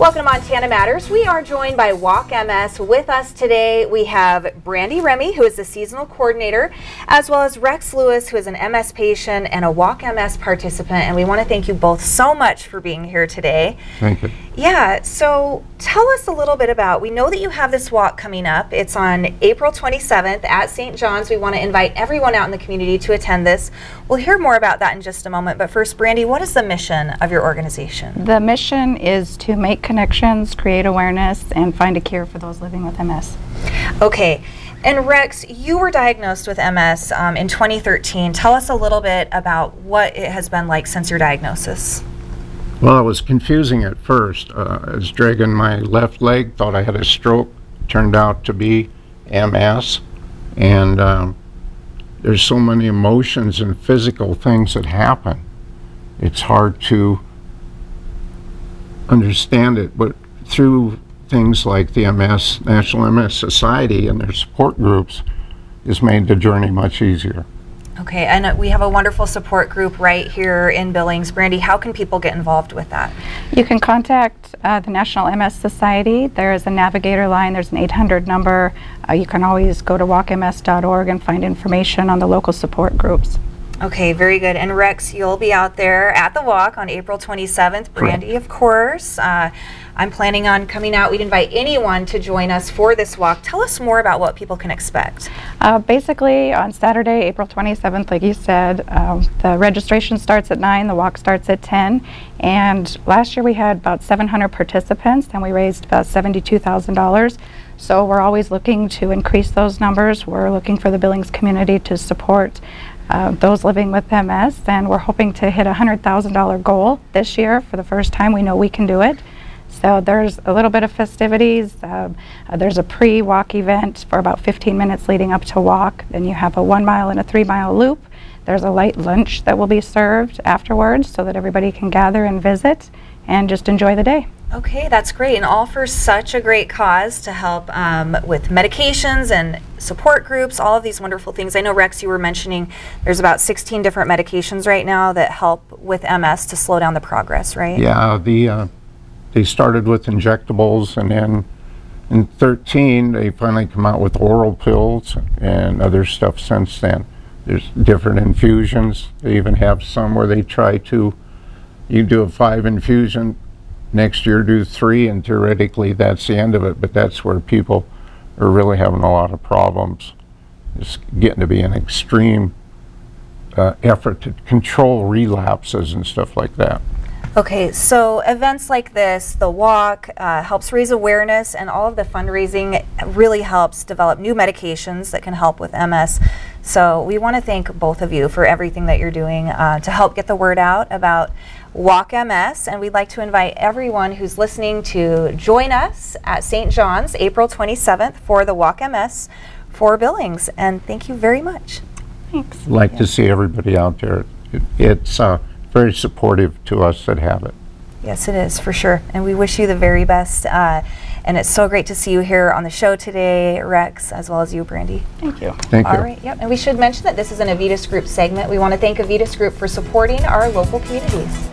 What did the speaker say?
Welcome to Montana Matters. We are joined by Walk MS. With us today, we have Brandy Remy, who is the seasonal coordinator, as well as Rex Lewis, who is an MS patient and a Walk MS participant. And we want to thank you both so much for being here today. Thank you. Yeah, so tell us a little bit about, we know that you have this walk coming up. It's on April 27th at St. John's. We want to invite everyone out in the community to attend this. We'll hear more about that in just a moment. But first, Brandy, what is the mission of your organization? The mission is to make connections, create awareness, and find a cure for those living with MS. Okay. And Rex, you were diagnosed with MS in 2013. Tell us a little bit about what it has been like since your diagnosis. Well, it was confusing at first. I was dragging my left leg, thought I had a stroke, turned out to be MS. And there's so many emotions and physical things that happen. It's hard to understand it, but through things like the National MS Society and their support groups has made the journey much easier. Okay, and we have a wonderful support group right here in Billings. Brandy, how can people get involved with that? You can contact the National MS Society. There is a navigator line. There's an 800 number. You can always go to walkms.org and find information on the local support groups. Okay, very good. And Rex, you'll be out there at the walk on April 27th. Brandy, of course. I'm planning on coming out. We'd invite anyone to join us for this walk. Tell us more about what people can expect. Basically, on Saturday, April 27th, like you said, the registration starts at 9, the walk starts at 10, and last year we had about 700 participants, and we raised about $72,000. So we're always looking to increase those numbers. We're looking for the Billings community to support those living with MS, and we're hoping to hit a $100,000 goal this year. For the first time, we know we can do it. So there's a little bit of festivities. There's a pre-walk event for about 15 minutes leading up to walk. Then you have a 1 mile and a 3 mile loop. There's a light lunch that will be served afterwards so that everybody can gather and visit and just enjoy the day. Okay, that's great, and all for such a great cause to help with medications and support groups, all of these wonderful things. I know, Rex, you were mentioning there's about 16 different medications right now that help with MS to slow down the progress, right? Yeah, they started with injectables, and then in 13 they finally come out with oral pills and other stuff since then. There's different infusions. They even have some where they try to, you do a 5 infusion, next year do 3, and theoretically that's the end of it, but that's where people are really having a lot of problems. It's getting to be an extreme effort to control relapses and stuff like that. Okay, so events like this, the walk, helps raise awareness, and all of the fundraising really helps develop new medications that can help with MS. So we want to thank both of you for everything that you're doing to help get the word out about Walk MS, and we'd like to invite everyone who's listening to join us at St. John's April 27th for the Walk MS for Billings, and thank you very much. Thanks. I'd like to see everybody out there. It's very supportive to us that have it. Yes, it is, for sure, and we wish you the very best. And it's so great to see you here on the show today, Rex, as well as you, Brandy. Thank you. Thank you. All right, yep, and we should mention that this is an Avitas Group segment. We want to thank Avitas Group for supporting our local communities.